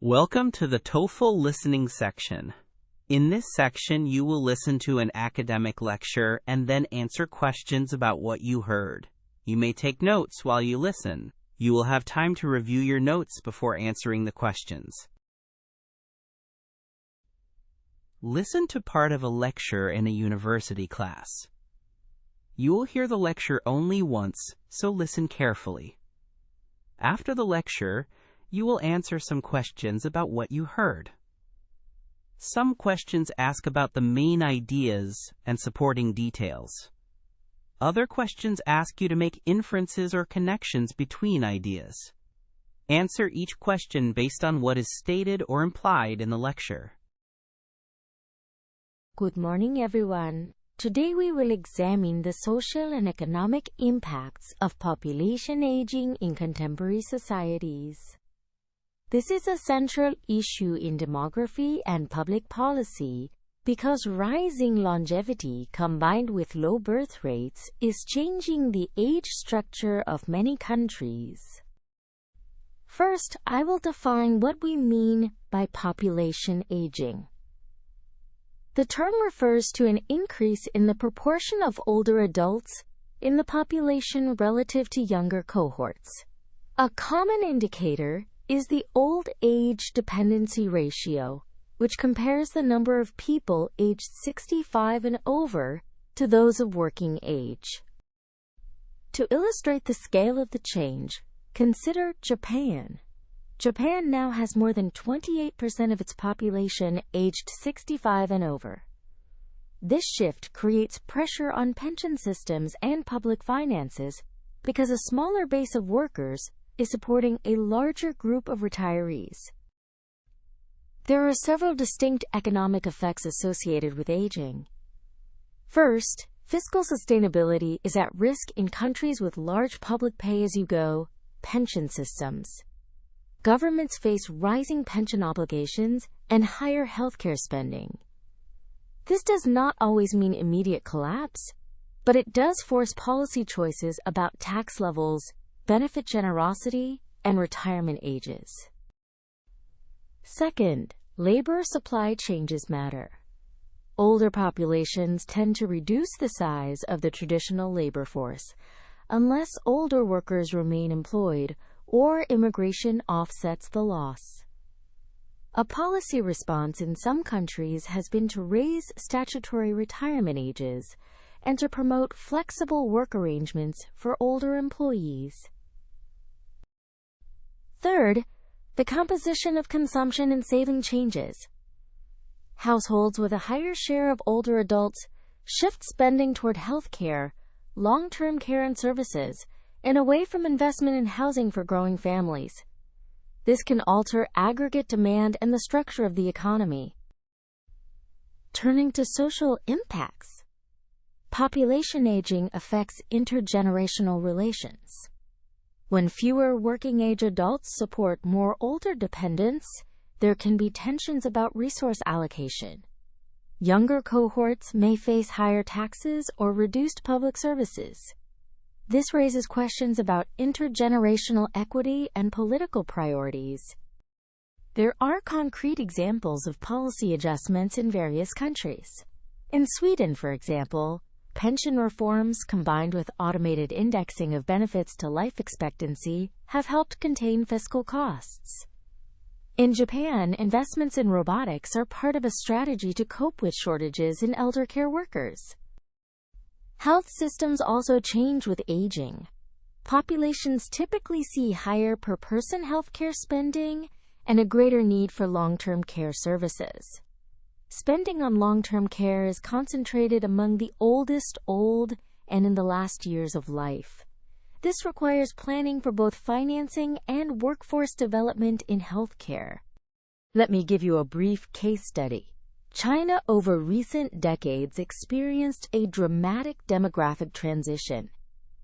Welcome to the TOEFL Listening section. In this section, you will listen to an academic lecture and then answer questions about what you heard. You may take notes while you listen. You will have time to review your notes before answering the questions. Listen to part of a lecture in a university class. You will hear the lecture only once, so listen carefully. After the lecture, you will answer some questions about what you heard. Some questions ask about the main ideas and supporting details. Other questions ask you to make inferences or connections between ideas. Answer each question based on what is stated or implied in the lecture. Good morning, everyone. Today we will examine the social and economic impacts of population aging in contemporary societies. This is a central issue in demography and public policy because rising longevity combined with low birth rates is changing the age structure of many countries. First, I will define what we mean by population aging. The term refers to an increase in the proportion of older adults in the population relative to younger cohorts. A common indicator is the old age dependency ratio, which compares the number of people aged 65 and over to those of working age. To illustrate the scale of the change, consider Japan. Japan now has more than 28% of its population aged 65 and over. This shift creates pressure on pension systems and public finances because a smaller base of workers is supporting a larger group of retirees. There are several distinct economic effects associated with aging. First, fiscal sustainability is at risk in countries with large public pay-as-you-go pension systems. Governments face rising pension obligations and higher healthcare spending. This does not always mean immediate collapse, but it does force policy choices about tax levels, benefit generosity, and retirement ages. Second, labor supply changes matter. Older populations tend to reduce the size of the traditional labor force unless older workers remain employed or immigration offsets the loss. A policy response in some countries has been to raise statutory retirement ages and to promote flexible work arrangements for older employees. Third, the composition of consumption and saving changes. Households with a higher share of older adults shift spending toward health care, long-term care and services, and away from investment in housing for growing families. This can alter aggregate demand and the structure of the economy. Turning to social impacts. Population aging affects intergenerational relations. When fewer working-age adults support more older dependents, there can be tensions about resource allocation. Younger cohorts may face higher taxes or reduced public services. This raises questions about intergenerational equity and political priorities. There are concrete examples of policy adjustments in various countries. In Sweden, for example, pension reforms combined with automated indexing of benefits to life expectancy have helped contain fiscal costs. In Japan, investments in robotics are part of a strategy to cope with shortages in elder care workers. Health systems also change with aging. Populations typically see higher per-person healthcare spending and a greater need for long-term care services. Spending on long-term care is concentrated among the oldest and in the last years of life. This requires planning for both financing and workforce development in healthcare. Let me give you a brief case study. China over recent decades experienced a dramatic demographic transition.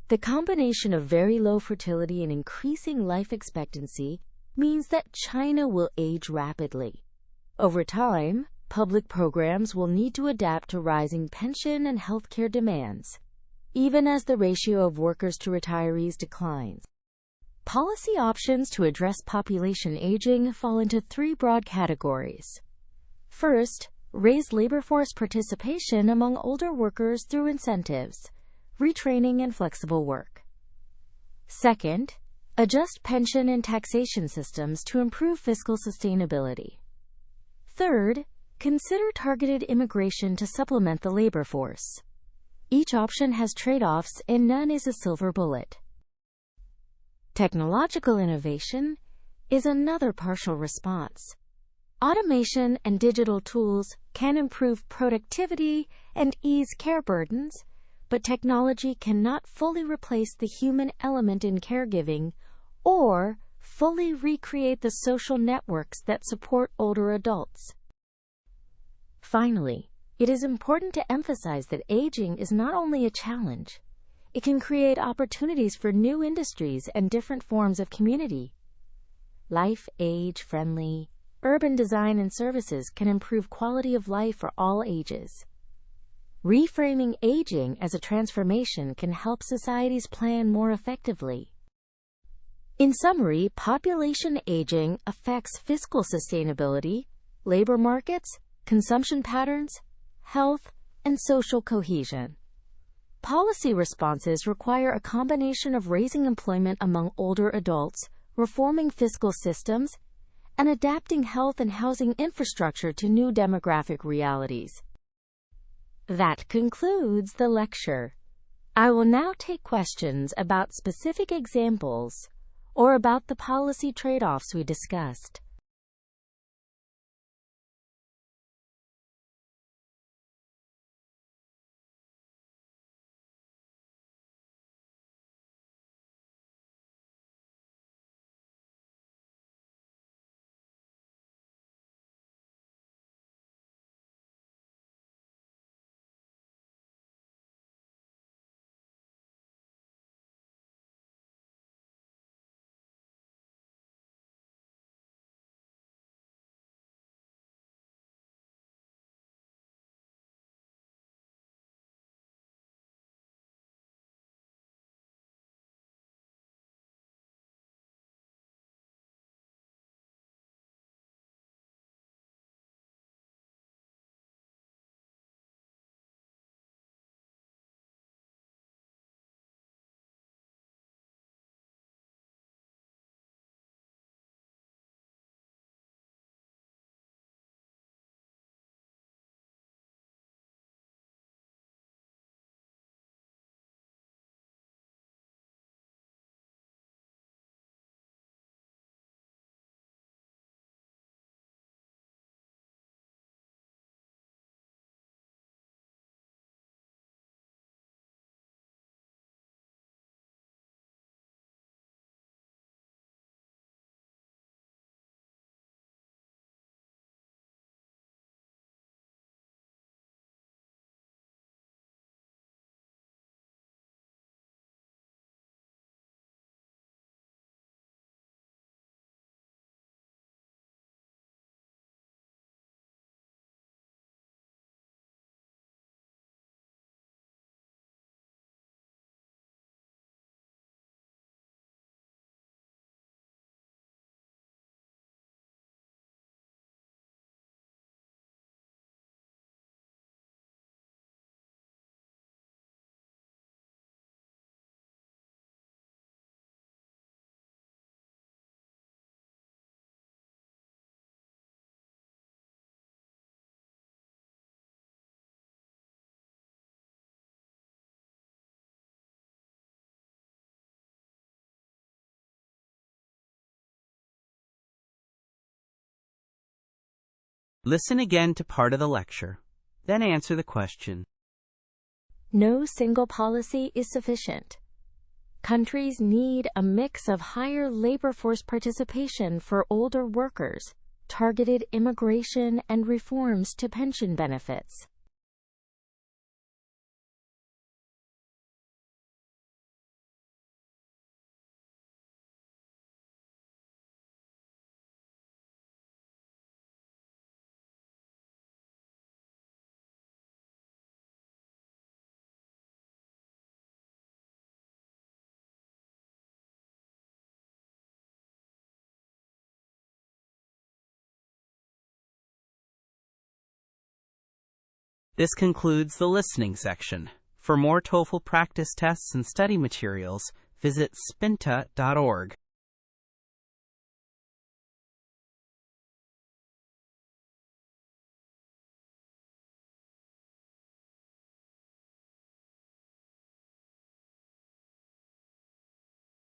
The combination of very low fertility and increasing life expectancy means that China will age rapidly. Over time, public programs will need to adapt to rising pension and healthcare demands, even as the ratio of workers to retirees declines. Policy options to address population aging fall into three broad categories. First, raise labor force participation among older workers through incentives, retraining, and flexible work. Second, adjust pension and taxation systems to improve fiscal sustainability. Third, consider targeted immigration to supplement the labor force. Each option has trade-offs, and none is a silver bullet. Technological innovation is another partial response. Automation and digital tools can improve productivity and ease care burdens, but technology cannot fully replace the human element in caregiving or fully recreate the social networks that support older adults. Finally, it is important to emphasize that aging is not only a challenge, it can create opportunities for new industries and different forms of community. Life age-friendly, urban design and services can improve quality of life for all ages. Reframing aging as a transformation can help societies plan more effectively. In summary, population aging affects fiscal sustainability, labor markets, consumption patterns, health, and social cohesion. Policy responses require a combination of raising employment among older adults, reforming fiscal systems, and adapting health and housing infrastructure to new demographic realities. That concludes the lecture. I will now take questions about specific examples or about the policy trade-offs we discussed. Listen again to part of the lecture, then answer the question. No single policy is sufficient. Countries need a mix of higher labor force participation for older workers, targeted immigration, and reforms to pension benefits. This concludes the listening section. For more TOEFL practice tests and study materials, visit Spinta.org.